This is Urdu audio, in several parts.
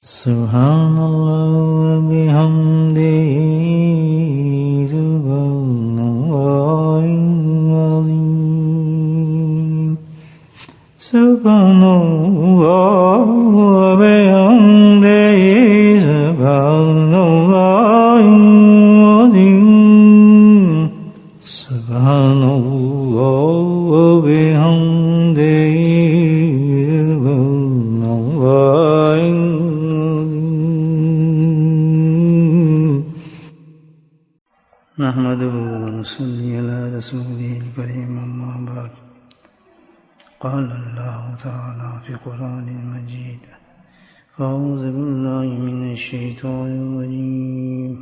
سبحان اللہ وبحمدہ سبحان اللہ العظیم سبحان اللہ وبحمدہ سبحان اللہ العظیم سبحان اللہ وبحمدہ نحمده ونصلي على رسوله الكريم أما بعد قال الله تعالى في القرآن المجيد أعوذ بالله من الشيطان الرجيم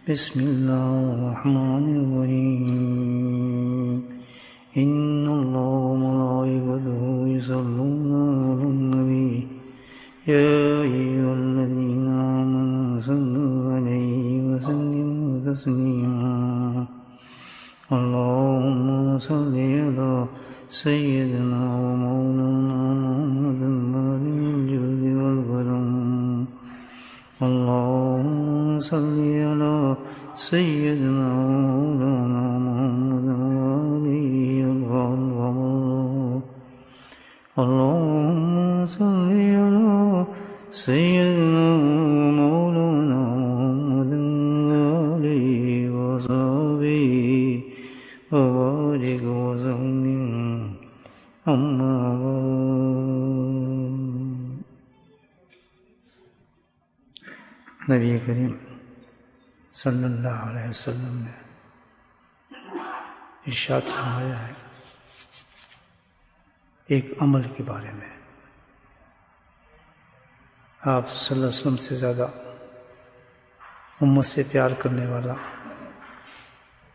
بسم الله الرحمن الرحيم إن الله وملائكته يصلون على النبي يا أيها الذين آمنوا صلوا عليه وسلموا تسليما اللهم صل على سيدنا ومولانا محمد مالك الجود والكرم اللهم صل على سيدنا ومولانا محمد وآله الغالب اللهم صل على سيدنا ومولانا محمد وآله وصحبه وبارك وسلم أما بعد نبی کریم صلی اللہ علیہ وسلم نے ارشاد فرمایا ہے ایک عمل کے بارے میں آپ صلی اللہ علیہ وسلم سے زیادہ امت سے پیار کرنے والا،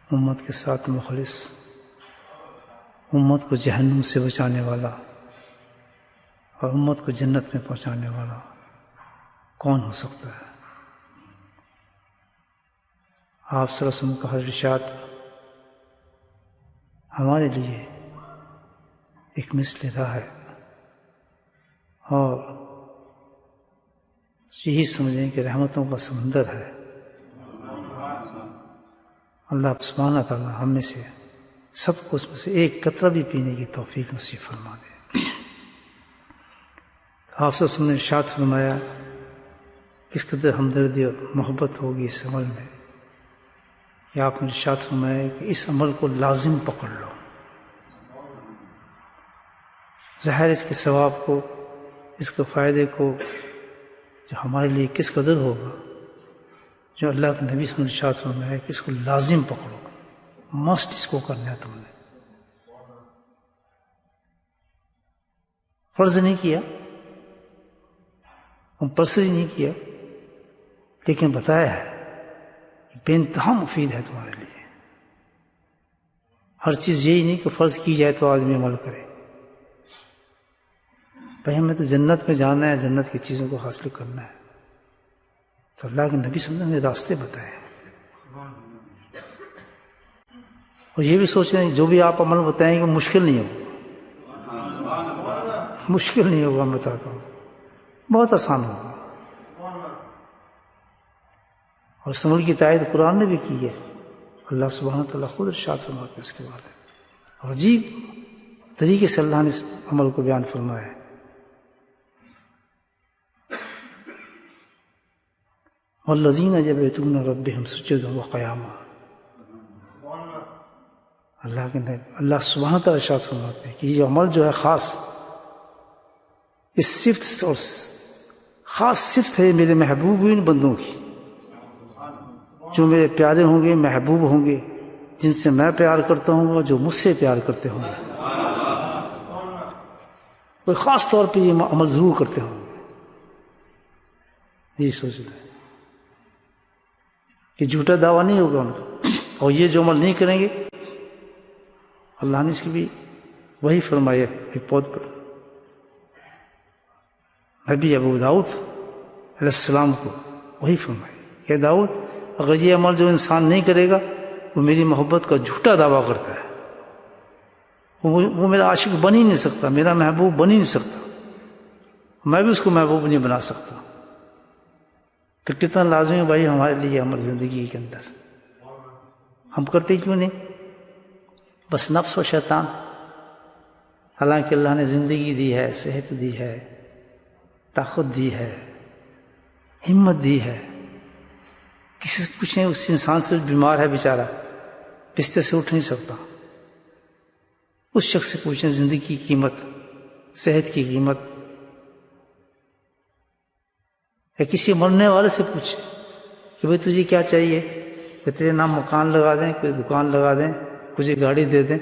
امت کے ساتھ مخلص، امت کو جہنم سے بچانے والا اور امت کو جنت میں پہنچانے والا کون ہو سکتا ہے؟ آپ صلی اللہ علیہ وسلم کا ارشاد ہمارے لیے ایک مثل راہ ہے، اور یہی سمجھیں کہ رحمتوں کا سمندر ہے۔ اللہ سبحانہ تعالیٰ ہم میں سے سب کو اس میں سے ایک قطرہ بھی پینے کی توفیق نصیب فرما دے۔ آپ صلی اللہ علیہ وسلم نے ارشاد فرمایا کس قدر ہمدردی اور محبت ہوگی اس عمل میں کہ آپ نے ارشاد فرمایا کہ اس عمل کو لازم پکڑ لو۔ ظاہر اس کے ثواب کو، اس کے فائدے کو جو ہمارے لیے کس قدر ہوگا، جو اللہ کے نبی صلی اللہ علیہ وسلم نے ارشاد فرمایا کہ اس کو لازم پکڑو، مسٹ اس کو کرنا ہے۔ تم نے فرض نہیں کیا، کمپلسری نہیں کیا، لیکن بتایا ہے کہ بے انتہا مفید ہے تمہارے لیے۔ ہر چیز یہی نہیں کہ فرض کی جائے تو آدمی عمل کرے، بھائی ہمیں تو جنت میں جانا ہے، جنت کی چیزوں کو حاصل کرنا ہے، تو اللہ کے نبی صلی اللہ علیہ وسلم نے راستے بتائے۔ اور یہ بھی سوچ رہے ہیں جو بھی آپ عمل بتائیں گے مشکل نہیں ہوگا، مشکل نہیں ہوگا، میں بتاتا ہوں بہت آسان ہوگا۔ اور اس عمل کی تائید قرآن نے بھی کی ہے، اللہ سبحانہ تعالیٰ خود ارشاد فرماتے ہیں اس کے بارے میں، اور عجیب طریقے سے اللہ نے اس عمل کو بیان فرمایا ہے۔ والذین یبیتون ربہم سجدا وقیاما، اللہ سبحانہ تعالیٰ ارشاد فرماتے ہیں کہ یہ عمل جو ہے خاص، اس صفت اور خاص صفت ہے میرے محبوبین بندوں کی، جو میرے پیارے ہوں گے، محبوب ہوں گے، جن سے میں پیار کرتا ہوں گا، جو مجھ سے پیار کرتے ہوں گے، کوئی خاص طور پہ یہ عمل ضرور کرتے ہوں گے۔ یہی سوچ لیں کہ جھوٹا دعویٰ نہیں ہوگا ان کو، اور یہ جو عمل نہیں کریں گے، اللہ نے اس کی بھی وہی فرمایا ایک بہت بڑا نبی ابو داؤد علیہ السلام کو وہی فرمایا کہ داؤد اگر یہ عمل جو انسان نہیں کرے گا وہ میری محبت کا جھوٹا دعویٰ کرتا ہے، وہ میرا عاشق بن ہی نہیں سکتا، میرا محبوب بن ہی نہیں سکتا، میں بھی اس کو محبوب نہیں بنا سکتا۔ تو کتنا لازمی ہے بھائی ہمارے لیے عمل زندگی کے اندر. ہم کرتے کیوں نہیں؟ بس نفس و شیطان. حالانکہ اللہ نے زندگی دی ہے، صحت دی ہے، طاقت دی ہے، ہمت دی ہے. کسی سے پوچھیں اس انسان سے بیمار ہے بیچارہ، بستر سے اٹھ نہیں سکتا، اس شخص سے پوچھیں زندگی کی قیمت، صحت کی قیمت. یا کسی مرنے والے سے پوچھیں کہ بھئی تجھے کیا چاہیے، کہ تیرے نام مکان لگا دیں، کوئی دکان لگا دیں، تجھے گاڑی دے دیں،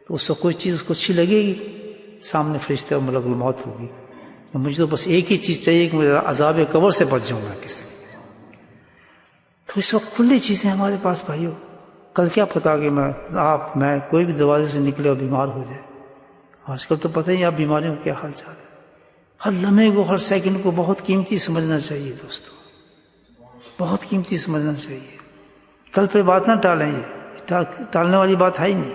تو اس وقت کوئی چیز اس کو اچھی لگے گی؟ سامنے فرشتے اور ملک الموت ہوگی. مجھے تو بس ایک ہی چیز چاہیے کہ مجھے عذاب قبر سے بچ جاؤں گا کس طریقے سے. تو اس وقت کھلی چیزیں ہمارے پاس بھائیو. کل کیا پتا کہ میں کوئی بھی دروازے سے نکلے اور بیمار ہو جائے. آج کل تو پتہ ہی آپ بیماریوں کا کیا حال چال ہے. ہر لمحے کو، ہر سیکنڈ کو بہت قیمتی سمجھنا چاہیے دوستو، بہت قیمتی سمجھنا چاہیے. کل پہ بات نہ ٹالیں، یہ ٹالنے والی بات ہے ہی نہیں.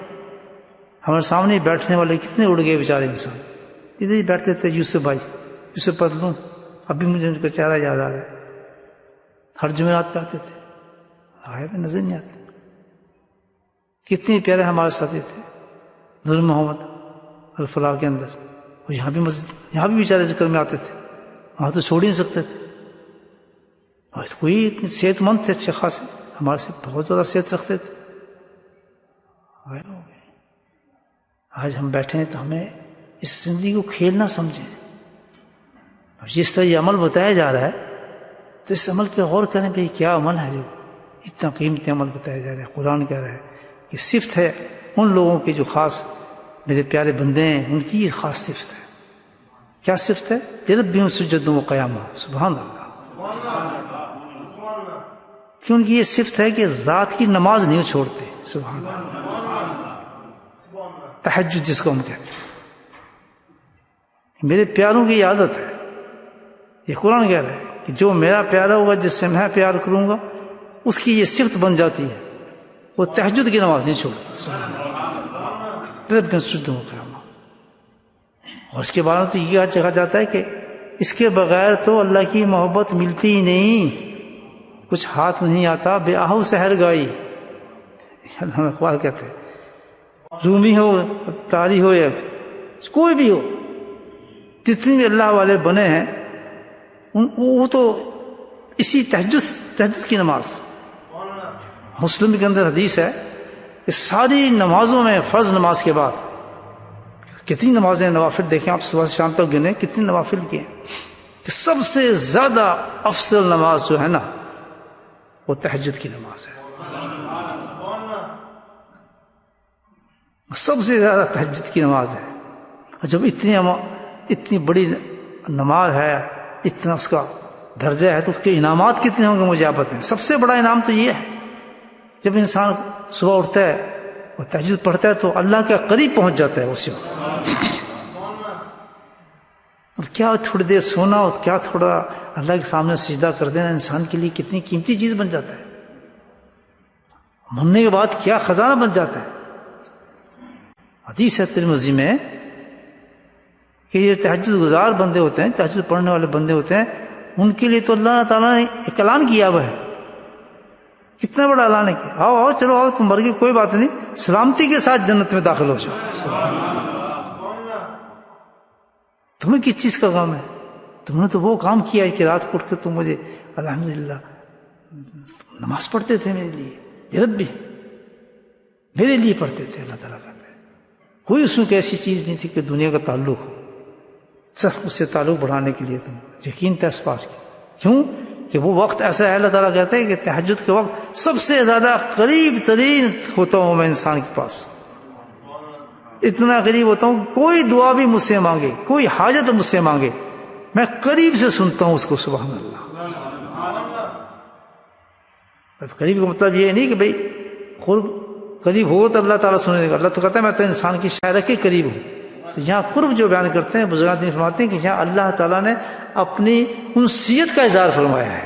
ہمارے سامنے بیٹھنے والے کتنے اڑ گئے بیچارے انسان. ادھر ہی بیٹھتے تھے یوسف بھائی، یوسف پتلوں، ابھی مجھے ان کا چہرہ یاد آ رہا ہے. ہر جمعرات پہ آتے تھے، آئے پہ نظر نہیں آتے. کتنے پیارے ہمارے ساتھی تھے. نور محمد الفلاح کے اندر، وہ یہاں بھی مسجد، یہاں بھی بیچارے ذکر میں آتے تھے، وہاں تو چھوڑ ہی نہیں سکتے تھے. اور کوئی اتنے صحت مند تھے، اچھے خاصے، ہمارے سے بہت زیادہ صحت رکھتے تھے. آج ہم بیٹھے ہیں تو ہمیں اس زندگی کو کھیل نہ سمجھیں. جس طرح یہ عمل بتایا جا رہا ہے تو اس عمل پہ غور کریں بھائی کیا عمل ہے جو اتنا قیمتی عمل بتایا جا رہا ہے. قرآن کہہ رہا ہے کہ صفت ہے ان لوگوں کی جو خاص میرے پیارے بندے ہیں، ان کی یہ خاص صفت ہے. کیا صفت ہے؟ لربہم سجدا و قیاما. سبحان اللہ. کہ ان کی یہ صفت ہے کہ رات کی نماز نہیں چھوڑتے. سبحان اللہ. تہجد جس کو ہم کہتے ہیں، میرے پیاروں کی عادت ہے. یہ قرآن کہہ رہا ہے کہ جو میرا پیارا ہوگا، جس سے میں پیار کروں گا، اس کی یہ صفت بن جاتی ہے، وہ تہجد کی نماز نہیں چھوڑتا. اور اس کے بعد تو یہ کہا جاتا ہے کہ اس کے بغیر تو اللہ کی محبت ملتی ہی نہیں، کچھ ہاتھ نہیں آتا بے آہو سحر گائی. اللہ اقبال کہتے ہیں، رومی ہو، تاری ہو، یا کوئی بھی ہو، جتنے بھی اللہ والے بنے ہیں وہ تو اسی تہجد کی نماز. مسلم کے اندر حدیث ہے کہ ساری نمازوں میں فرض نماز کے بعد کتنی نمازیں نوافل دیکھیں آپ، صبح سے شام تک گنے کتنی نوافل کی ہیں، کہ سب سے زیادہ افضل نماز جو ہے نا وہ تہجد کی نماز ہے. سب سے زیادہ تہجد کی نماز ہے. اور جب اتنی بڑی نماز ہے، اتنا اس کا درجہ ہے، تو اس کے انعامات کتنے ہوں گے مجھے آپ بتائیں. سب سے بڑا انعام تو یہ ہے جب انسان صبح اٹھتا ہے اور تہجد پڑھتا ہے تو اللہ کے قریب پہنچ جاتا ہے اسی وقت. اور کیا تھوڑی دیر سونا اور کیا تھوڑا اللہ کے سامنے سجدہ کر دینا انسان کے لیے کتنی قیمتی چیز بن جاتا ہے. مرنے کے بعد کیا خزانہ بن جاتا ہے. حدیث ہے ترمذی میں کہ یہ تہجد گزار بندے ہوتے ہیں، تہجد پڑھنے والے بندے ہوتے ہیں، ان کے لیے تو اللہ تعالیٰ نے ایک اعلان کیا ہوا ہے. کتنا بڑا اعلان ہے کہ آؤ چلو آؤ، تم مر گئے کوئی بات نہیں، سلامتی کے ساتھ جنت میں داخل ہو جاؤ. تمہیں کس چیز کا کام ہے؟ تم نے تو وہ کام کیا ہے کہ رات کو اٹھ کے تم مجھے الحمدللہ نماز پڑھتے تھے میرے لیے. یہ رب بھی میرے لیے پڑھتے تھے. اللہ تعالیٰ کہتے ہیں کوئی اس میں ایسی چیز نہیں تھی کہ دنیا کا تعلق ہو، صرف اس سے تعلق بڑھانے کے لیے تم یقین تھا اس پاس کی. کیوں کہ وہ وقت ایسا ہے، اللہ تعالیٰ کہتے ہیں کہ تہجد کے وقت سب سے زیادہ قریب ترین ہوتا ہوں میں انسان کے پاس. اتنا قریب ہوتا ہوں، کوئی دعا بھی مجھ سے مانگے، کوئی حاجت مجھ سے مانگے، میں قریب سے سنتا ہوں اس کو. سبحان اللہ. قریب کا مطلب یہ نہیں کہ بھئی قریب ہو تو اللہ تعالیٰ سننے گا. اللہ تو کہتا ہے میں تو انسان کی شاعری کے قریب ہوں. یہاں قرب جو بیان کرتے ہیں بزرگان دین فرماتے ہیں کہ یہاں اللہ تعالیٰ نے اپنی انسیت کا اظہار فرمایا ہے.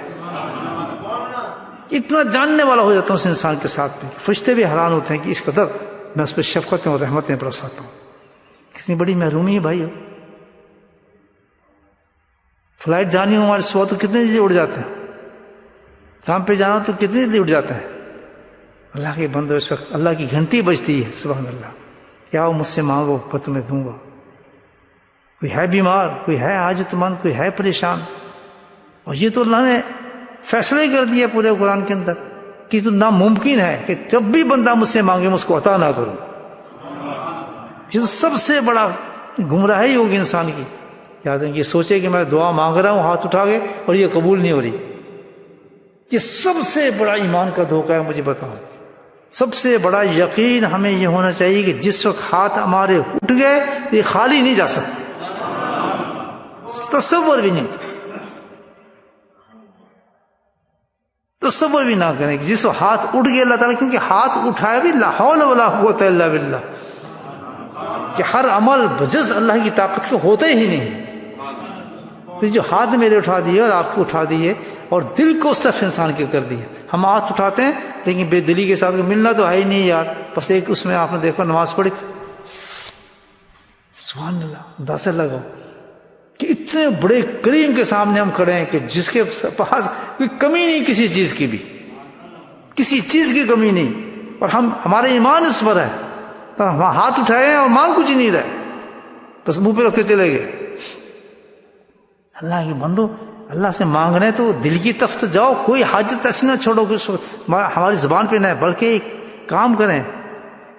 اتنا جاننے والا ہو جاتا ہوں اس انسان کے ساتھ میں، فرشتے بھی حیران ہوتے ہیں کہ اس قدر میں اس پہ شفقتیں اور رحمتیں برساتا ہوں. کتنی بڑی محرومی ہے بھائی. فلائٹ جانی ہو ہمارے صبح تو کتنے بجے اڑ جاتے ہیں، کام پہ جانا تو کتنی جلدی اٹھ جاتا ہے. اللہ کے بندو اس وقت اللہ کی گھنٹی بجتی ہے. سبحان اللہ. کیا وہ مجھ سے مانگو میں تمہیں دوں گا. کوئی ہے بیمار, کوئی ہے حاجت مند, کوئی ہے پریشان, اور یہ تو اللہ نے فیصلہ ہی کر دیا پورے قرآن کے اندر کہ تو ناممکن ہے کہ جب بھی بندہ مجھ سے مانگے میں اس کو عطا نہ کروں. یہ تو سب سے بڑا گمراہی ہوگی انسان کی. یاد ہے یہ سوچے کہ میں دعا مانگ رہا ہوں ہاتھ اٹھا کے اور یہ قبول نہیں ہو رہی. یہ سب سے بڑا ایمان کا دھوکہ ہے. مجھے بتاؤ, سب سے بڑا یقین ہمیں یہ ہونا چاہیے کہ جس وقت ہاتھ ہمارے اٹھ گئے یہ خالی نہیں جا سکتے. تصور بھی نہیں, تصور بھی نہ کریں کہ جس وقت ہاتھ اٹھ گئے اللہ تعالیٰ, کیونکہ ہاتھ اٹھایا بھی لا حول ولا قوت الا باللہ, کہ ہر عمل بجز اللہ کی طاقت کے ہوتے ہی نہیں. تو جو ہاتھ میرے اٹھا دیے اور آپ کو اٹھا دیے اور دل کو اس طرف انسان کے کر دیا. ہم ہاتھ اٹھاتے ہیں لیکن بے دلی کے ساتھ ملنا تو ہے ہی نہیں یار. بس ایک اس میں آپ نے دیکھو نماز پڑھی, سبحان اللہ, اندازہ لگاؤ کہ اتنے بڑے کریم کے سامنے ہم کھڑے ہیں کہ جس کے پاس کوئی کمی نہیں, کسی چیز کی بھی, کسی چیز کی کمی نہیں, اور ہمارے ایمان اس پر ہے. ہم ہاتھ اٹھائے ہیں اور مانگ کچھ نہیں رہے, بس منہ پہ رکھ کے چلے گئے. اللہ کے بندو, اللہ سے مانگنے تو دل کی طرف جاؤ, کوئی حاجت ایسی نہ چھوڑو کہ ہماری زبان پہ نہ ہے, بلکہ ایک کام کریں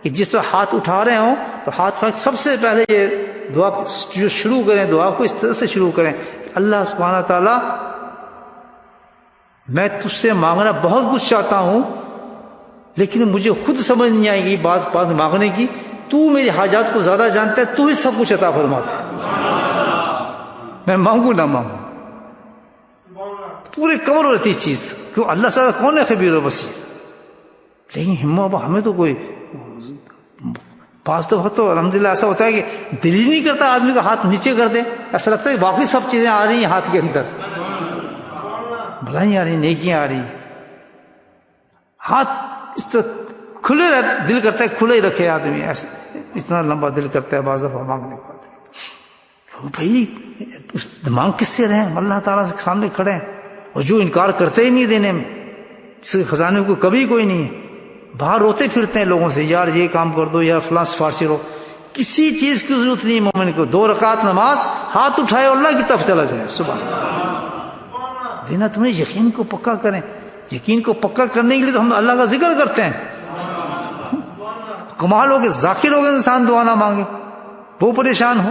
کہ جس وقت ہاتھ اٹھا رہے ہوں تو ہاتھ سب سے پہلے یہ دعا شروع کریں, دعا کو اس طرح سے شروع کریں, اللہ سبحانہ تعالیٰ میں تجھ سے مانگنا بہت کچھ چاہتا ہوں لیکن مجھے خود سمجھ نہیں آئے گی بات مانگنے کی, تو میری حاجات کو زیادہ جانتا ہے, تو ہی سب کچھ عطا فرماتا ہے. میں مانگوں نہ مانگوں پورے کور ہوتی چیز, کیوں اللہ سے کون ہے خبیر و بصیر. لیکن ہمیں تو کوئی بعض دفعہ تو الحمدللہ ایسا ہوتا ہے کہ دل ہی نہیں کرتا آدمی کا ہاتھ نیچے کر دے, ایسا لگتا ہے کہ باقی سب چیزیں آ رہی ہیں ہاتھ کے اندر, بھلائیں آ رہی, نیکیاں آ رہی, ہاتھ اس طرح کھلے رہتے, دل کرتا ہے کھلے ہی رکھے آدمی, ایسا اتنا لمبا دل کرتا ہے بعض دفعہ مانگنے کا. بھائی مانگ کس سے رہے ہیں, اللہ تعالیٰ سے سامنے کھڑے ہیں, اور جو انکار کرتے ہی نہیں دینے میں, اس کے خزانے کو کبھی کوئی نہیں ہے. باہر روتے پھرتے ہیں لوگوں سے, یار یہ کام کر دو, یار فلاں سفارشی رو, کسی چیز کی ضرورت نہیں مومن کو. 2 رکعت نماز, ہاتھ اٹھائے اللہ کی طرف چلا جائے. سبحان اللہ. دینا تمہیں یقین کو پکا کریں. یقین کو پکا کرنے کے لیے تو ہم اللہ کا ذکر کرتے ہیں. کمال ہو کے ذاکر ہو گئے انسان دعا نہ مانگے, وہ پریشان ہو.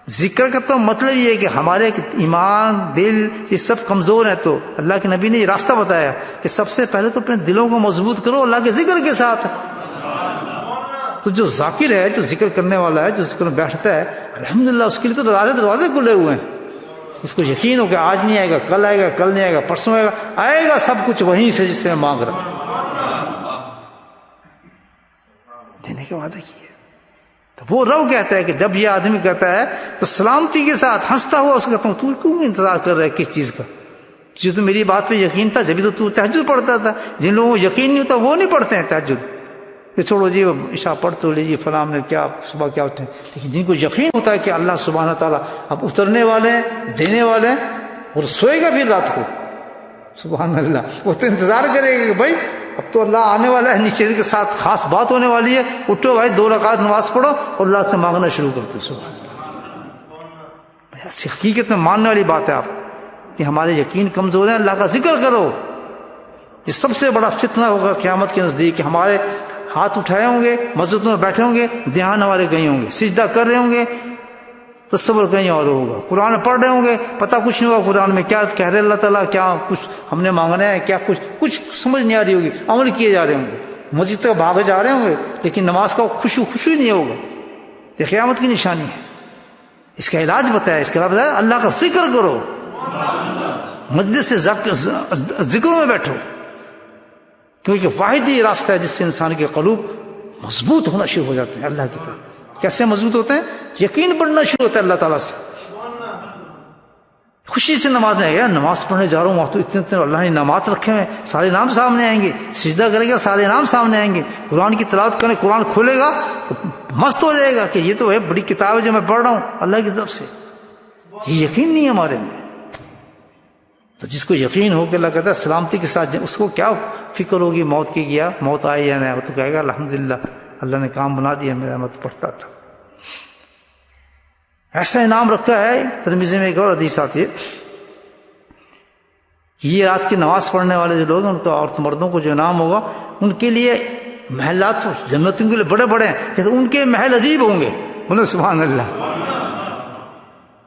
ذکر کا تو مطلب یہ ہے کہ ہمارے ایمان, دل یہ سب کمزور ہیں, تو اللہ کے نبی نے یہ راستہ بتایا کہ سب سے پہلے تو اپنے دلوں کو مضبوط کرو اللہ کے ذکر کے ساتھ. تو جو ذاکر ہے, جو ذکر کرنے والا ہے, جو ذکر میں بیٹھتا ہے, الحمدللہ اس کے لیے تو دروازے کھلے ہوئے ہیں. اس کو یقین ہو کہ آج نہیں آئے گا, کل آئے گا, کل نہیں آئے گا, پرسوں آئے گا سب کچھ وہیں سے جس سے میں مانگ رہا ہوں. دینے کا وعدہ کیا. تو وہ رو کہتا ہے کہ جب یہ آدمی کہتا ہے تو سلامتی کے ساتھ ہنستا ہوا اس کو کہتا ہوں, تو کیوں انتظار کر رہا ہے کس چیز کا؟ جو تو میری بات پہ یقین تھا جبھی تو تہجد پڑھتا تھا. جن لوگوں کو یقین نہیں ہوتا وہ نہیں پڑھتے ہیں تہجد, کہ چھوڑو جی عشاء پڑھ تو لیجیے, فلاں نے کیا صبح کیا اٹھے. لیکن جن کو یقین ہوتا ہے کہ اللہ سبحانہ تعالیٰ اب اترنے والے ہیں, دینے والے ہیں, اور سوئے گا پھر رات کو, سبحان اللہ, وہ تو انتظار کرے گا کہ بھائی اب تو اللہ آنے والا ہے, نیچے کے ساتھ خاص بات ہونے والی ہے, اٹھو بھائی 2 رکعت نماز پڑھو اور اللہ سے مانگنا شروع کرتے. سبحان اللہ, حقیقت میں ماننے والی بات ہے آپ کہ ہمارے یقین کمزور ہیں. اللہ کا ذکر کرو. یہ سب سے بڑا فتنہ ہوگا قیامت کے نزدیک کہ ہمارے ہاتھ اٹھائے ہوں گے, مسجد میں بیٹھے ہوں گے, دھیان ہمارے کہیں ہوں گے, سجدہ کر رہے ہوں گے, تصور کہیں اور ہوگا, قرآن پڑھ رہے ہوں گے, پتہ کچھ نہیں ہوگا قرآن میں کیا کہہ رہے اللہ تعالیٰ, کیا کچھ ہم نے مانگنا ہے, کیا کچھ سمجھ نہیں آ رہی ہوگی, عمل کیے جا رہے ہوں گے, مسجد تک بھاگے جا رہے ہوں گے, لیکن نماز کا خوشی نہیں ہوگا. یہ قیامت کی نشانی ہے. اس کا علاج بتایا, اس کا علاج بتایا, اللہ کا ذکر کرو, مجلس سے ذکر میں بیٹھو, کیونکہ واحد ہی راستہ ہے جس سے انسان کے قلوب مضبوط ہونا شروع ہو جاتے ہیں اللہ کی طرف. کیسے مضبوط ہوتے ہیں؟ یقین بڑھنا شروع ہوتا ہے اللہ تعالیٰ سے. خوشی سے نماز میں گیا, نماز پڑھنے جا رہا ہوں, وہاں تو اتنے اللہ نے انعامات رکھے ہیں, سارے نام سامنے آئیں گے, سجدہ کرے گا سارے نام سامنے آئیں گے, قرآن کی تلاوت کرنے, قرآن کھولے گا مست ہو جائے گا کہ یہ تو ہے بڑی کتاب ہے جو میں پڑھ رہا ہوں اللہ کی طرف سے. یہ یقین نہیں ہے ہمارے میں. تو جس کو یقین ہو کہ اللہ کہتا ہے سلامتی کے ساتھ، اس کو کیا فکر ہوگی موت کی، گیا موت آئے یا نہیں، وہ تو کہے گا الحمدللہ اللہ نے کام بنا دیا میرا، میں تو پڑھتا تھا۔ ایسا انعام رکھا ہے۔ ترمذی میں ایک اور حدیث آتی ہے کہ یہ رات کی نماز پڑھنے والے جو لوگ ہیں ان کو، عورت مردوں کو جو انعام ہوگا، ان کے لیے محلات تو جنتوں کے لیے بڑے بڑے ہیں، کہ ان کے محل عجیب ہوں گے، بولو سبحان اللہ۔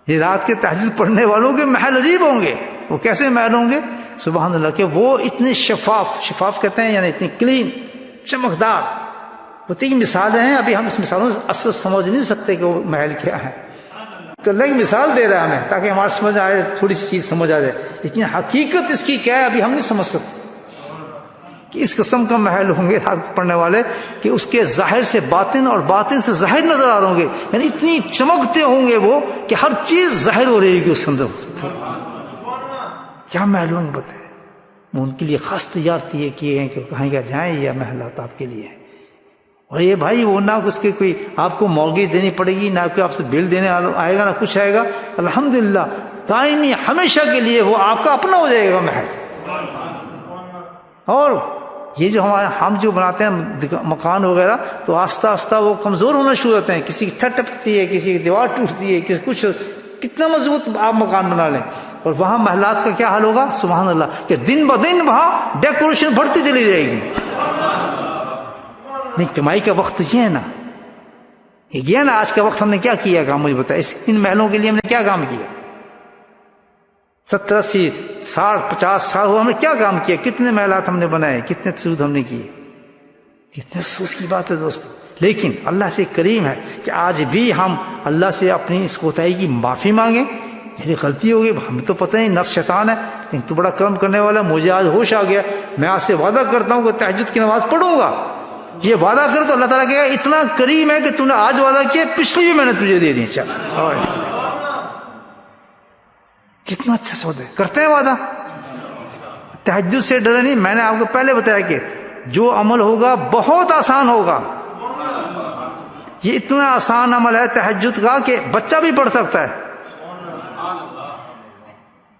یہ رات کے تہجد پڑھنے والوں کے محل عجیب ہوں گے۔ وہ کیسے محل ہوں گے؟ سبحان اللہ، کہ وہ اتنے شفاف کہتے ہیں یعنی اتنی کلین، چمکدار۔ وہ تین مثالیں ہیں، ابھی ہم اس مثالوں سے اصل سمجھ نہیں سکتے کہ وہ محل کیا ہے، تو اللہ ایک مثال دے رہا ہے ہمیں تاکہ ہمارے سمجھ آئے، تھوڑی سی چیز سمجھ آ جائے، لیکن حقیقت اس کی کیا ہے ابھی ہم نہیں سمجھ سکتے۔ کہ اس قسم کا محل ہوں گے رات پڑھنے والے کہ اس کے ظاہر سے باطن اور باطن سے ظاہر نظر آ رہے ہوں گے، یعنی اتنی چمکتے ہوں گے وہ کہ ہر چیز ظاہر ہو رہی گی اس اندر۔ کیا محل ہوں گے بتائیں؟ وہ ان کے لیے خاص تیار کیے ہیں کہ کہیں گے جائیں، یہ محلات آپ کے لیے ہیں۔ اور یہ بھائی وہ نہ اس کے کوئی آپ کو مورگیج دینی پڑے گی، نہ کوئی آپ سے بل دینے آئے گا، نہ کچھ آئے گا، الحمدللہ دائمی ہمیشہ کے لیے وہ آپ کا اپنا ہو جائے گا محل۔ اور یہ جو ہم جو بناتے ہیں مکان وغیرہ، تو آہستہ آہستہ وہ کمزور ہونا شروع ہوتے ہیں، کسی کی چھت ٹپکتی ہے، کسی کی دیوار ٹوٹتی ہے، کسی کچھ، کتنا مضبوط آپ مکان بنا لیں، اور وہاں محلات کا کیا حال ہوگا سبحان اللہ، کہ دن بدن وہاں ڈیکوریشن بڑھتی چلی جائے گی۔ نہیں، کمائی کا وقت یہ ہے نا، یہ گیا نا آج کا وقت، ہم نے کیا کیا کام مجھے بتایا، ان محلوں کے لیے ہم نے کیا کام کیا؟ 70 80 60 50 سال ہوا ہم نے کیا کام کیا، کتنے محلات ہم نے بنائے، کتنے سود ہم نے کیے، کتنے افسوس کی بات ہے دوستو۔ لیکن اللہ سے کریم ہے کہ آج بھی ہم اللہ سے اپنی اس کوتاہی کی معافی مانگیں، میری غلطی ہوگی، ہمیں تو پتہ نہیں، نفس شیطان ہے، لیکن تو بڑا کرم کرنے والا، مجھے آج ہوش آ گیا، میں آج سے وعدہ کرتا ہوں کہ تہجد کی نماز پڑھوں گا۔ یہ وعدہ کر تو اللہ تعالیٰ کہے گا اتنا کریم ہے کہ تو نے آج وعدہ کیا، پچھلی بھی میں نے تجھے دے دی۔ چل کتنا اچھا سودا ہے، کرتے ہیں وعدہ۔ تہجد سے ڈرے نہیں، میں نے آپ کو پہلے بتایا کہ جو عمل ہوگا بہت آسان ہوگا، یہ اتنا آسان عمل ہے تہجد کا کہ بچہ بھی پڑھ سکتا ہے۔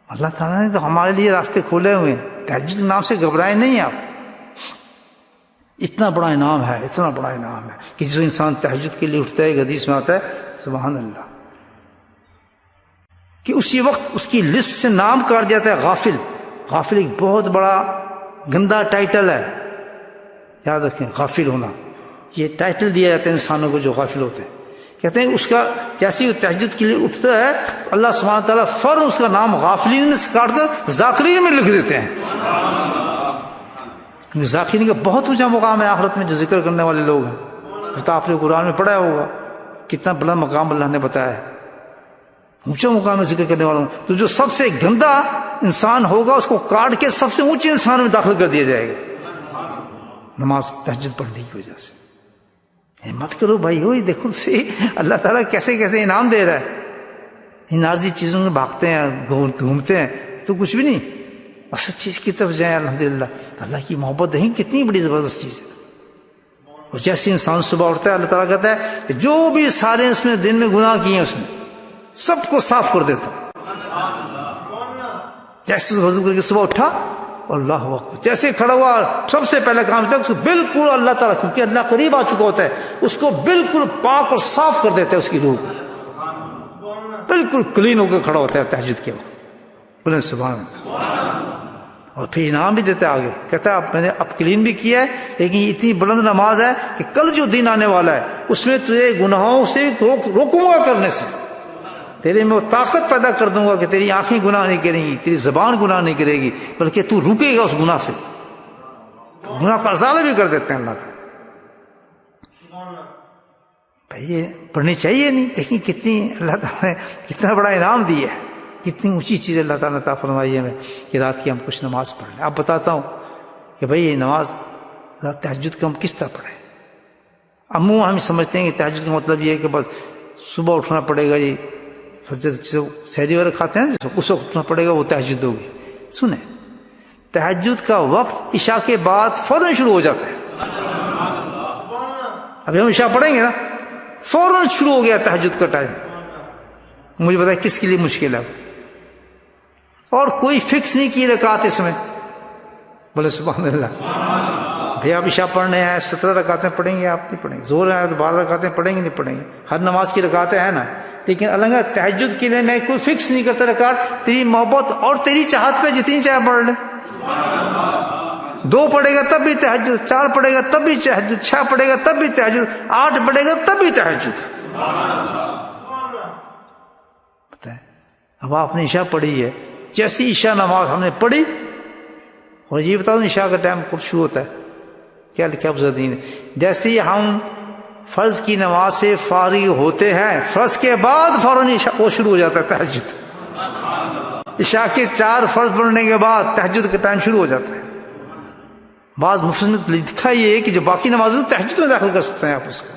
اللہ تعالیٰ نے تو ہمارے لیے راستے کھولے ہوئے ہیں، تہجد کے نام سے گھبرائے نہیں آپ، اتنا بڑا انعام ہے، اتنا بڑا انعام ہے کہ جو انسان تہجد کے لیے اٹھتا ہے، حدیث میں آتا ہے سبحان اللہ کہ اسی وقت اس کی لسٹ سے نام کاٹ جاتا ہے غافل۔ غافل ایک بہت بڑا گندا ٹائٹل ہے، یاد رکھیں، غافل ہونا، یہ ٹائٹل دیا جاتا ہے انسانوں کو جو غافل ہوتے ہیں۔ کہتے ہیں اس کا جیسے وہ تہجد کے لیے اٹھتا ہے تو اللہ سبحانہ تعالیٰ فوراً اس کا نام غافلین میں سے کاٹ کر ذاکرین میں لکھ دیتے ہیں۔ ذاکرین کا بہت اونچا مقام ہے آخرت میں، جو ذکر کرنے والے لوگ ہیں، تو آپ نے قرآن میں پڑھا ہوگا کتنا بڑا مقام اللہ نے بتایا ہے، اونچا مقام ہے ذکر کرنے والوں۔ تو جو سب سے گندا انسان ہوگا اس کو کاٹ کے سب سے اونچے انسان میں داخل کر دیا جائے گا، نماز تہجد پڑھنے کی وجہ سے۔ مت کرو بھائی، ہوئی دیکھو سے اللہ تعالیٰ کیسے کیسے انعام دے رہا ہے۔ ان عارضی چیزوں میں بھاگتے ہیں، گھومتے ہیں تو کچھ بھی نہیں، اصل چیز کی طرف جائیں الحمدللہ۔ اللہ کی محبت نہیں، کتنی بڑی زبردست چیز ہے۔ اور جیسے انسان صبح اٹھتا ہے اللہ تعالیٰ کہتا ہے کہ جو بھی سارے اس میں دن میں گناہ کیے ہیں اس نے سب کو صاف کر دیتا ہوں۔ جیسے وضو کر کے صبح اٹھا، اللہ اکبر، جیسے کھڑا ہوا سب سے پہلے کام تھا اس کو بالکل اللہ تعالیٰ، کیونکہ اللہ قریب آ چکا ہوتا ہے، اس کو بالکل پاک اور صاف کر دیتا ہے، اس کی روح بالکل کلین ہو کے کھڑا ہوتا ہے تہجد کے وقت، بولیں سبحان اللہ۔ اور پھر انعام بھی دیتا ہے آگے، کہتا ہے میں نے اب کلین بھی کیا ہے، لیکن یہ اتنی بلند نماز ہے کہ کل جو دن آنے والا ہے اس میں تجھے گناہوں سے روکوں گا کرنے سے، تیرے میں وہ طاقت پیدا کر دوں گا کہ تیری آنکھیں گناہ نہیں کریں گی، تیری زبان گناہ نہیں کرے گی، بلکہ تو رکے گا اس گناہ سے۔ گناہ کا ازالہ بھی کر دیتے ہیں اللہ تعالیٰ۔ بھائی یہ پڑھنی چاہیے نہیں، لیکن کتنی اللہ تعالیٰ نے کتنا بڑا انعام دیا ہے، کتنی اونچی چیز اللہ تعالیٰ نے عطا فرمائی ہے کہ رات کی ہم کچھ نماز پڑھ لیں۔ اب بتاتا ہوں کہ بھائی یہ نماز تہجد کا ہم کس طرح پڑھیں۔ عموماً ہم سمجھتے ہیں کہ تہجد کا مطلب یہ ہے کہ بس صبح اٹھنا پڑے گا، جی فجر سحری وغیرہ کھاتے ہیں نا اس وقت اٹھنا پڑے گا، وہ تہجد ہوگی۔ سنیں، تہجد کا وقت عشاء کے بعد فوراً شروع ہو جاتا ہے۔ ابھی ہم عشاء پڑھیں گے نا، فوراً شروع ہو گیا تہجد کا ٹائم۔ مجھے بتائیں کس کے لیے مشکل ہے؟ اور کوئی فکس نہیں کی رکعت اس میں. بولے سبحان اللہ. بھئی آپ عشاء پڑھنے ہیں 17 رکعتیں پڑھیں گے آپ نہیں پڑھیں گے, زور ہے تو 12 رکعتیں پڑھیں گے نہیں پڑھیں گے, ہر نماز کی رکعتیں ہیں نا, لیکن الگ تہجد کے لیے میں کوئی فکس نہیں کرتا رکعت, تیری محبت اور تیری چاہت پہ جتنی چاہے پڑھ لے. 2 پڑھے گا تب بھی تہجد, 4 پڑھے گا تب بھی تہجد, 6 پڑھے گا تب بھی تہجد, 8 پڑھے گا تب بھی تہجد. اب آپ نے عشاء پڑھی ہے, جیسی عشاء نماز ہم نے پڑھی, اور یہ بتا دوں عشاء کا ٹائم کب شروع ہوتا ہے, کیا لکھا افضل دین ہے, جیسے ہی ہم فرض کی نماز سے فارغ ہوتے ہیں, فرض کے بعد فوراً عشاء وہ شروع ہو جاتا ہے تہجد. عشاء کے 4 فرض پڑھنے کے بعد تہجد کا ٹائم شروع ہو جاتا ہے. بعض مفسرین نے لکھا یہ ہے کہ جو باقی نمازوں تہجد میں داخل کر سکتے ہیں آپ اس کو.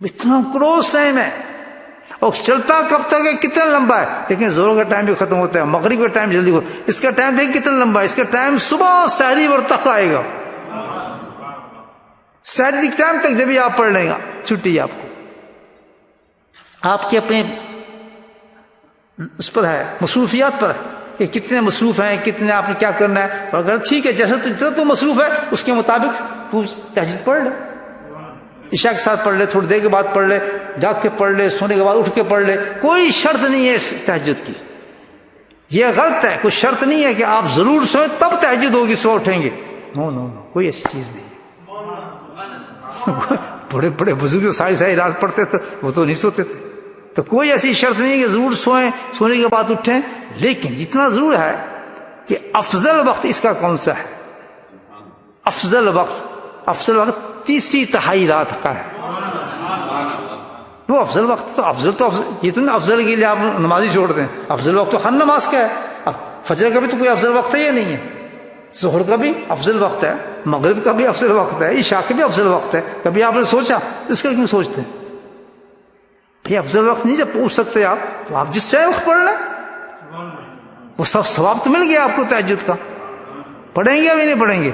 اتنا کلوز ٹائم ہے, اور چلتا کب تک ہے, کتنا لمبا ہے. لیکن زور کا ٹائم بھی ختم ہوتا ہے, مغرب کا ٹائم جلدی ہو, اس کا ٹائم دیکھ کتنا لمبا ہے. اس کا ٹائم صبح سحری اور تک آئے گا. سحری کے ٹائم تک جب بھی آپ پڑھ لیں گا چھٹی آپ کو. آپ کے اپنے اس پر ہے, مصروفیات پر ہے کہ کتنے مصروف ہیں, کتنے آپ نے کیا کرنا ہے. اور اگر ٹھیک ہے جیسا تو مصروف ہے اس کے مطابق تو تہجد پڑھ لے. عشاء کے ساتھ پڑھ لے, تھوڑی دیر کے بعد پڑھ لے, جاگ کے پڑھ لے, سونے کے بعد اٹھ کے پڑھ لے, کوئی شرط نہیں ہے اس تہجد کی. یہ غلط ہے, کوئی شرط نہیں ہے کہ آپ ضرور سوئیں تب تہجد ہوگی, سو اٹھیں گے. نو نو نو, کوئی ایسی چیز نہیں. بڑے بڑے بزرگ ساری رات پڑھتے تھے, وہ تو نہیں سوتے تھے. تو کوئی ایسی شرط نہیں ہے کہ ضرور سوئیں, سونے کے بعد اٹھیں. لیکن اتنا ضرور ہے کہ افضل وقت اس کا کون سا ہے. افضل وقت 3 تہائی رات کا ہے. وہ افضل وقت تو یہ تو نہیں افضل کے لیے آپ نمازی چھوڑ دیں. افضل وقت تو ہر نماز کا ہے. اب فجر کا بھی تو کوئی افضل وقت ہے یا نہیں ہے, ظہر کا بھی افضل وقت ہے, مغرب کا بھی افضل وقت ہے, عشاء کا بھی افضل وقت ہے. کبھی آپ نے سوچا اس کا کیوں سوچتے ہیں؟ بھئی افضل وقت نہیں جب پوچھ سکتے آپ, تو آپ جس چاہے وقت پڑھ لیں, وہ سب ثواب تو مل گیا آپ کو تہجد کا. پڑھیں گے یا بھی نہیں پڑھیں گے؟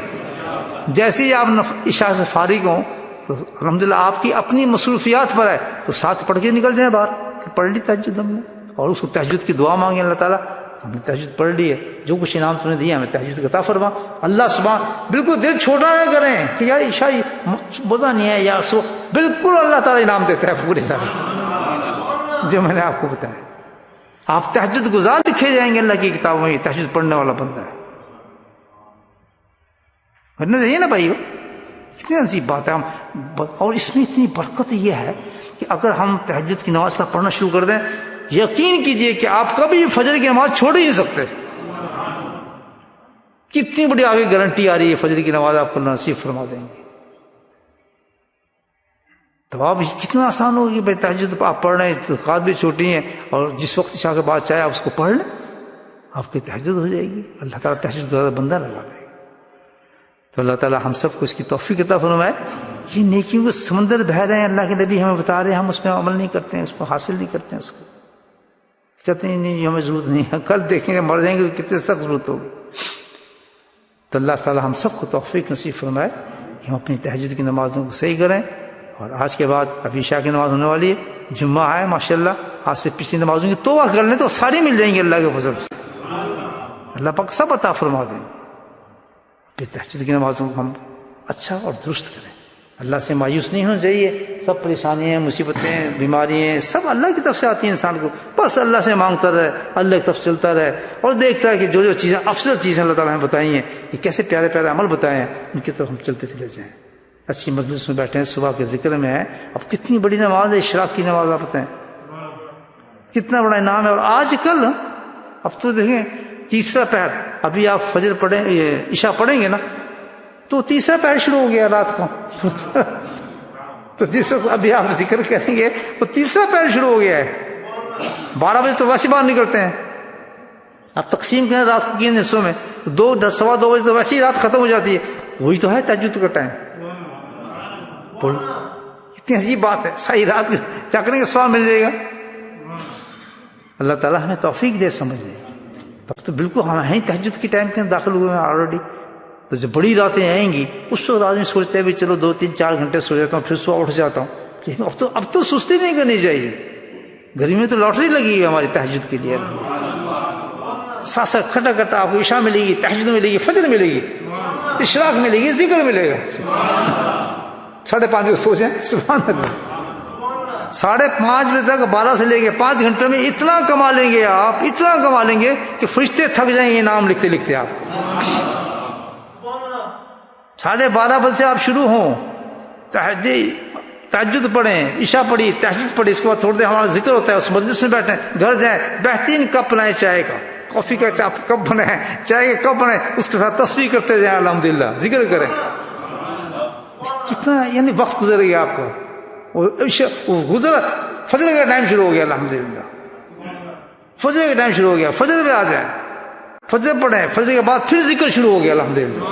جیسے ہی آپ عشاء سے فارغ ہوں تو الحمدللہ آپ کی اپنی مصروفیات پر ہے, تو ساتھ پڑھ کے نکل جائیں باہر کہ پڑھ لی تہجد ہم نے, اور اس کو تہجد کی دعا مانگیں اللہ تعالیٰ ہم نے تہجد پڑھ لی ہے, جو کچھ انعام تم نے دیا ہمیں تہجد عطا فرما. اللہ سبحان بالکل دل چھوٹا نہ کریں کہ یار عشاء مزہ نہیں ہے یا سو, بالکل اللہ تعالیٰ انعام دیتا ہے پورے سارے جو میں نے آپ کو بتایا. آپ تہجد گزار لکھے جائیں گے اللہ کی کتابوں میں, تہجد پڑھنے والا بندہ ہے. ورنہ چاہیے نا بھائی, اتنی عجیب بات ہے. اور اس میں اتنی برکت یہ ہے کہ اگر ہم تہجد کی نماز پڑھنا شروع کر دیں, یقین کیجئے کہ آپ کبھی فجر کی نماز چھوڑ ہی نہیں سکتے. کتنی بڑی آگے گارنٹی آ رہی ہے, فجر کی نماز آپ کو نصیب فرما دیں گے. تو آپ کتنا آسان ہوگی بھائی, تہجد آپ پڑھ رہے ہیں, رکعت بھی چھوٹی ہیں, اور جس وقت عشاء کے بعد چاہے آپ اس کو پڑھ لیں, آپ کی تہجد ہو جائے گی. اللہ تعالیٰ تہجد کا بندہ لگا دے گا. تو اللہ تعالیٰ ہم سب کو اس کی توفیق عطا فرمائے. یہ نیکیوں کے سمندر بہہ رہے ہیں, اللہ کے نبی ہمیں بتا رہے ہیں, ہم اس میں عمل نہیں کرتے ہیں, اس کو حاصل نہیں کرتے ہیں, اس کو کہتے ہیں نہیں ہمیں ضرورت نہیں ہے, کل دیکھیں گے مر جائیں گے تو کتنے سخت ضرورت ہوگی. تو اللہ تعالیٰ ہم سب کو توفیق نصیب فرمائے کہ ہم اپنی تہجد کی نمازوں کو صحیح کریں. اور آج کے بعد ابھی عشاء کی نماز ہونے والی ہے, جمعہ ہے ماشاءاللہ, آج سے پچھلی نمازوں کی توبہ کر لیں تو ساری مل جائیں گے اللہ کے فضل سے. اللہ پاک سب عطا فرما دیں. تہجد کی نمازوں کو ہم اچھا اور درست کریں. اللہ سے مایوس نہیں ہونا چاہیے. سب پریشانیاں, مصیبتیں, بیماریاں سب اللہ کی طرف سے آتی ہیں انسان کو. بس اللہ سے مانگتا رہے, اللہ کی طرف چلتا رہے, اور دیکھتا ہے کہ جو چیزیں افضل چیزیں اللہ تعالیٰ نے بتائی ہیں, یہ کیسے پیارے پیارے عمل بتائے ہیں, ان کی طرف ہم چلتے چلے جائیں. اچھی مجلس میں بیٹھے ہیں, صبح کے ذکر میں ہیں. اب کتنی بڑی نماز ہے اشراق کی نماز, آپ بتائیں کتنا بڑا انعام ہے. اور آج کل اب تو دیکھیں تیسرا پہر, ابھی آپ فجر پڑھیں, عشاء پڑھیں گے نا, تو تیسرا پہر شروع ہو گیا رات کو. تو جس وقت ابھی آپ ذکر کریں گے وہ تیسرا پہر شروع ہو گیا ہے. 12 بجے تو ویسے باہر نکلتے ہیں. آپ تقسیم کریں رات کو 3 حصوں میں, تو 2 سوا 2 بجے تو ویسے ہی رات ختم ہو جاتی ہے. وہی تو ہے تہجد کا ٹائم. اتنی عجیب بات ہے, صحیح رات چکرنے کا سواب مل جائے گا. اللہ تعالیٰ ہمیں توفیق دے سمجھنے. تب تو بالکل ہم ہیں تہجد کی ٹائم کے داخل ہوئے ہیں آلریڈی. تو جو بڑی راتیں آئیں گی اس وقت آدمی سوچتے ہیں بھی چلو 2-3-4 گھنٹے سو جاتا ہوں, پھر صبح اٹھ جاتا ہوں. لیکن اب تو سستی نہیں کرنی چاہیے. گرمی میں تو لاٹری لگی ہے ہماری تہجد کے لیے. ساتھ ساتھ کھٹا کھٹا آپ کو عشاء ملے گی، تہجد ملے گی، فجر ملے گی، اشراق ملے گی، ذکر ملے گا. 5:30 بجے سو جائیں. سبحان اللہ. 5:30 بجے تک 12 سے لے کے 5 گھنٹے میں اتنا کما لیں گے آپ، اتنا کما لیں گے کہ فرشتے تھک جائیں گے نام لکھتے لکھتے. آپ 12:30 بجے سے آپ شروع ہوں، تہجد پڑھیں، عشاء پڑھی، تہجد پڑھی، اس کے بعد تھوڑی دیر ہمارا ذکر ہوتا ہے، اس مجلس میں بیٹھیں، گھر جائیں، بہترین کپ لائیں چائے کا، کافی کا کپ بنائیں، چائے کا کپ بنائیں، اس کے ساتھ تسبیح کرتے جائیں، الحمدللہ ذکر کریں. کتنا یعنی وقت گزر گیا آپ کا. گزرا فجر کا ٹائم شروع ہو گیا، الحمدللہ فجر کا ٹائم شروع ہو گیا. فجر پہ آ جائیں، فجر پڑھیں، فجر کے بعد پھر ذکر شروع ہو گیا، الحمدللہ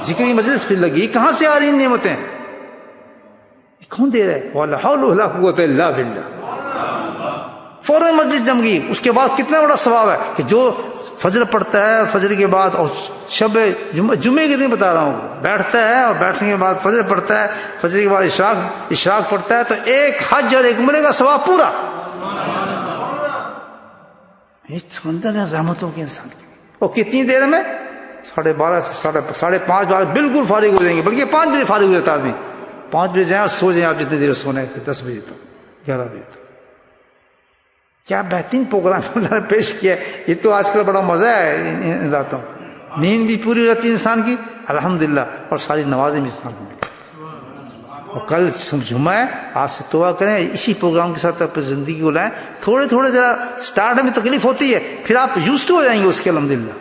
ذکر کی مجلس پھر لگی. کہاں سے آ رہی ہیں نعمتیں؟ کون دے رہا ہے؟ وَلَا حَوْلَ وَلَا قُوَّةَ إِلَّا بِاللَّهِ. فوراً مجلس جم گئی. اس کے بعد کتنا بڑا ثواب ہے کہ جو فجر پڑھتا ہے، فجر کے بعد اور شب جمعے کے دن بتا رہا ہوں، بیٹھتا ہے اور بیٹھنے کے بعد فجر پڑھتا ہے، فجر کے بعد اشراق پڑھتا ہے، تو ایک حج اور ایک عمرے کا ثواب پورا. یہ سمندر ہے رحمتوں کے انسان کی. اور کتنی دیر میں؟ 12:30 سے 5:30 بجے بالکل فارغ ہو جائیں گے. بلکہ 5 بجے فارغ ہو جاتا آدمی. 5 بجے جائیں اور سو جائیں آپ جتنی دیر سونا ہے، 10 بجے تک، 11 بجے تک. کیا بہترین پروگرام اللہ نے پیش کیا ہے. یہ تو آج کل بڑا مزہ ہے ان راتوں. نیند بھی پوری رہتی ہے انسان کی، الحمدللہ، اور ساری نمازیں بھی انسان کو. اور کل جمعہ ہے، آج سے توبہ کریں، اسی پروگرام کے ساتھ اپنی زندگی کو لائیں. تھوڑے تھوڑے ذرا سٹارٹ میں تکلیف ہوتی ہے، پھر آپ یوز ٹو ہو جائیں گے اس کے، الحمدللہ.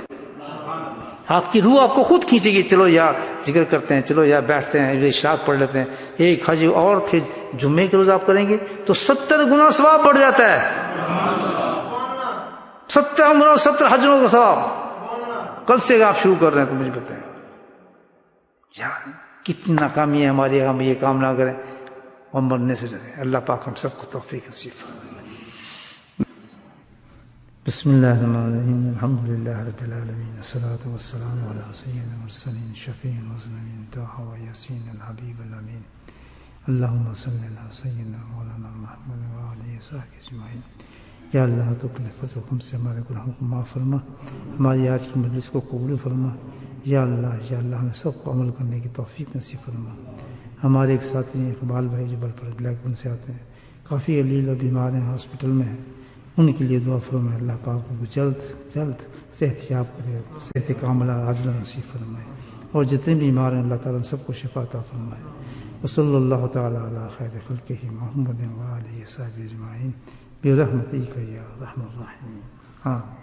آپ کی روح آپ کو خود کھینچے گی، چلو یار ذکر کرتے ہیں، چلو یار بیٹھتے ہیں، اشراق پڑھ لیتے ہیں. ایک حج اور پھر جمعے کے روز آپ کریں گے تو 70 گنا ثواب بڑھ جاتا ہے. 70 عمروں 70 حجوں کا ثواب. کل سے آپ شروع کر رہے ہیں تو مجھے بتائیں یار کتنی ناکامی ہے ہماری، ہم یہ کام نہ کریں اور مرنے سے ڈریں. اللہ پاک ہم سب کو توفیق نصیب فرمائے. بسم اللہ الرحمن الرحیم. الحمد للہ رب العالمین، الصلاۃ والسلام علی سید المرسلین شفیع المذنبین طٰہٰ و یاسین الحبیب الامین. اللہم صلی علی سیدنا مولانا محمد وآلہ وصحبہ اجمعین. یا اللہ تو اپنے فضل و کرم سے ہمارے گناہوں کو معاف فرما، ہماری آج کی مجلس کو قبول فرما. یا اللہ ہمیں سب کو عمل کرنے کی توفیق نصیب فرما. ہمارے ایک ساتھی ہیں اقبال بھائی جو بلفر بلیک بن سے آتے ہیں، کافی علیل اور بیمار ہیں، ہاسپٹل میں ہیں، ان کے لیے دعا فرمائے. اللہ پاک کو جلد صحت یاب کرے، صحت کاملہ عاجلہ نصیب فرمائے. اور جتنے بیمار ہیں اللہ تعالیٰ سب کو شفا عطا فرمائے. وصلی اللہ تعالیٰ علی خیر خلقہ محمد وآلہ وصحبہ اجمعین برحمتک یا ارحم الراحمین.